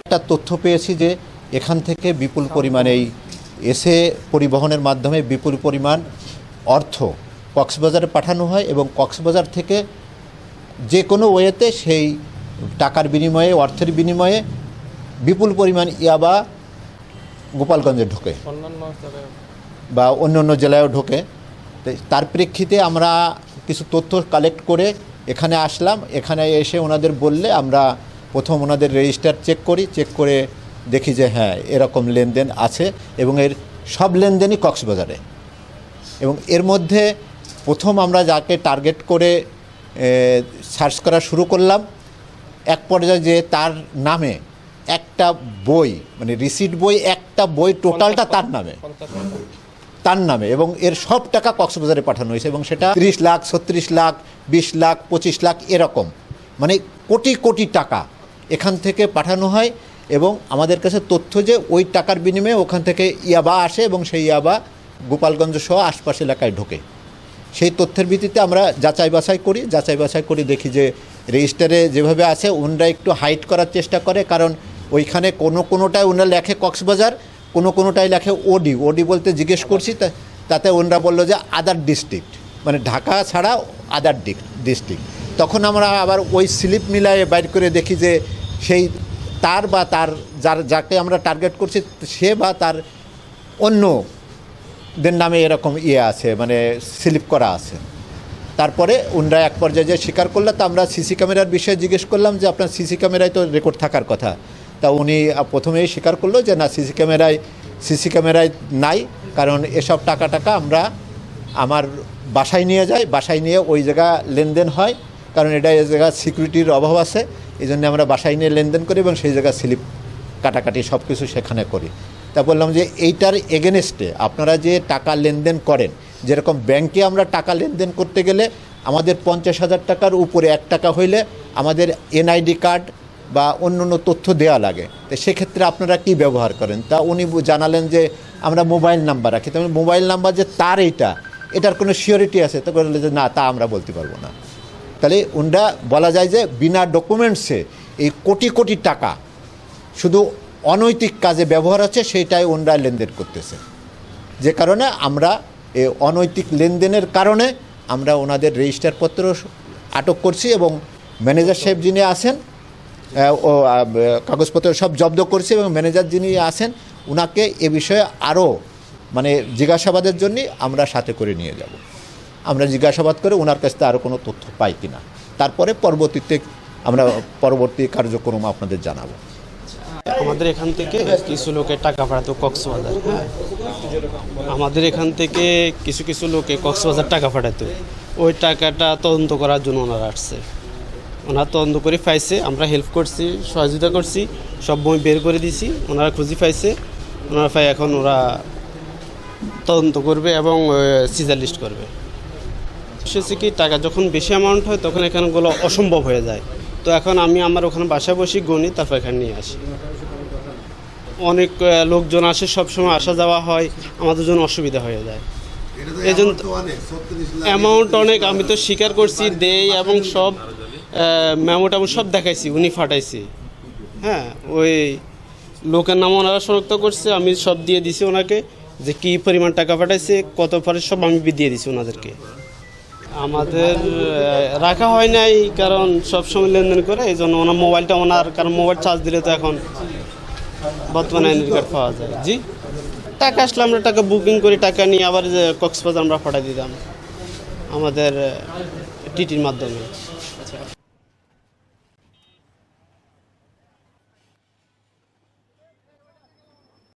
একটা তথ্য পেয়েছি যে এখান থেকে বিপুল পরিমাণে এই এসে পরিবহনের মাধ্যমে বিপুল পরিমাণ অর্থ কক্সবাজারে পাঠানো হয় এবং কক্সবাজার থেকে যে কোনো ওয়েতে সেই টাকার বিনিময়ে অর্থের বিনিময়ে বিপুল পরিমাণ ইয়াবা গোপালগঞ্জে ঢোকে বা অন্য অন্য জেলায়ও ঢোকে। তার প্রেক্ষিতে আমরা কিছু তথ্য কালেক্ট করে এখানে আসলাম। এখানে এসে ওনাদের বললে আমরা প্রথম ওনাদের রেজিস্টার চেক করি, চেক করে দেখি যে হ্যাঁ এরকম লেনদেন আছে এবং এর সব লেনদেনই কক্সবাজারে। এবং এর মধ্যে প্রথম আমরা যাকে টার্গেট করে সার্চ করা শুরু করলাম, এক পর্যায়ে যে তার নামে একটা বই মানে রিসিট বই, একটা বই টোটালটা তার নামে এবং এর সব টাকা কক্সবাজারে পাঠানো হয়েছে এবং সেটা 30 লাখ, 36 লাখ, 20 লাখ, 25 লাখ এরকম, মানে কোটি কোটি টাকা এখান থেকে পাঠানো হয়। এবং আমাদের কাছে তথ্য যে ওই টাকার বিনিময়ে ওখান থেকে ইয়াবা আসে এবং সেই ইয়াবা গোপালগঞ্জ সহ আশপাশ এলাকায় ঢোকে। সেই তথ্যের ভিত্তিতে আমরা যাচাই বাছাই করি, দেখি যে রেজিস্টারে যেভাবে আছে ওনারা একটু হাইড করার চেষ্টা করে, কারণ ওইখানে কোনোটায় ওনারা লেখে কক্সবাজার, কোনোটায় লেখে ওডি বলতে জিজ্ঞেস করছি, তাতে ওনারা বললো যে আদার ডিস্ট্রিক্ট, মানে ঢাকা ছাড়া আদার ডিস্ট্রিক্ট। তখন আমরা আবার ওই স্লিপ মিলায়ে বাইর করে দেখি যে সেই যাকে আমরা টার্গেট করছি সে বা তার অন্যদের নামে এরকম আছে, মানে স্লিপ করা আছে। তারপরে ওনারা এক পর্যায়ে যে স্বীকার করলো, তা আমরা সিসি ক্যামেরার বিষয়ে জিজ্ঞেস করলাম যে আপনার সিসি ক্যামেরায় তো রেকর্ড থাকার কথা। তা উনি প্রথমেই স্বীকার করলো যে না, সিসি ক্যামেরায় নাই, কারণ এসব টাকা আমরা আমার বাসায় নিয়ে যাই, বাসায় নিয়ে ওই জায়গা লেনদেন হয়, কারণ এটা এই জায়গা সিকিউরিটির অভাব আছে, এই জন্য আমরা বাসায় নিয়ে লেনদেন করি এবং সেই জায়গা স্লিপ কাটাকাটি সব কিছু সেখানে করি। তা বললাম যে এইটার এগেনস্টে আপনারা যে টাকা লেনদেন করেন, যেরকম ব্যাংকে আমরা টাকা লেনদেন করতে গেলে আমাদের 50,000 টাকার উপরে 1 টাকা হইলে আমাদের এনআইডি কার্ড বা অন্য তথ্য দেওয়া লাগে। তো সেক্ষেত্রে আপনারা কি ব্যবহার করেন? তা উনি জানালেন যে আমরা মোবাইল নাম্বার রাখি। তো মোবাইল নাম্বার যে তার এটার কোনো সিওরিটি আছে? তো বললেন যে না, তা আমরা বলতে পারবো না। তাহলে ওনারা বলা যায় যে বিনা ডকুমেন্টসে এই কোটি কোটি টাকা শুধু অনৈতিক কাজে ব্যবহার হচ্ছে, সেইটাই ওনারা লেনদেন করতেছে। যে কারণে আমরা এই অনৈতিক লেনদেনের কারণে আমরা ওনাদের রেজিস্টারপত্র আটক করছি এবং ম্যানেজার সাহেব যিনি আছেন ও কাগজপত্র সব জব্দ করছি এবং ম্যানেজার যিনি আছেন ওনাকে এ বিষয়ে আরও মানে জিজ্ঞাসাবাদের জন্য আমরা সাথে করে নিয়ে যাব। আমরা জিজ্ঞাসাবাদ করে ওনার কাছ থেকে আরও কোনো তথ্য পাই কিনা, তারপরে পরবর্তী কার্যক্রম আপনাদের জানাবো। আমাদের এখান থেকে কিছু লোকে টাকা পাঠাতো কক্সবাজার। আমাদের এখান থেকে কিছু লোকে কক্সবাজার টাকা পাঠাতো, ওই টাকাটা তদন্ত করার জন্য ওনারা আসছে। ওনারা তদন্ত করে পাইছে, আমরা হেল্প করছি, সহযোগিতা করছি, সব বই বের করে দিছি, ওনারা খুঁজি পাইছে। ওনারা পাই এখন ওরা তদন্ত করবে এবং সিজার লিস্ট করবে। বিশেষ কি টাকা যখন বেশি অ্যামাউন্ট হয় তখন এখানেগুলো অসম্ভব হয়ে যায়। তো এখন আমি আমার ওখানে বাসায় বসি গণি, তারপর এখানে নিয়ে আসি। অনেক লোকজন আসে, সবসময় আসা যাওয়া হয়, আমাদের জন্য অসুবিধা হয়ে যায়। এই জন্য অ্যামাউন্ট অনেক, আমি তো স্বীকার করছি দেই এবং সব মেমোটা সব দেখাইছি, উনি ফাটাইছি। হ্যাঁ, ওই লোকের নাম ওনারা শনাক্ত করছে, আমি সব দিয়ে দিছি ওনাকে, যে কী পরিমাণ টাকা পাঠাইছে, কত পরে সব আমি দিয়ে দিছি ওনাদেরকে। আমাদের রাখা হয় নাই, কারণ সবসময় লেনদেন করে, এই জন্য ওনার মোবাইলটা কারণ মোবাইল চার্জ দিলে তো এখন বর্তমানে আইডি কার্ড পাওয়া যায়। জি, টাকা আসলে আমরা টাকা বুকিং করি, টাকা নিয়ে আবার কক্সবাজার আমরা পাঠিয়ে দিতাম আমাদের টিটির মাধ্যমে।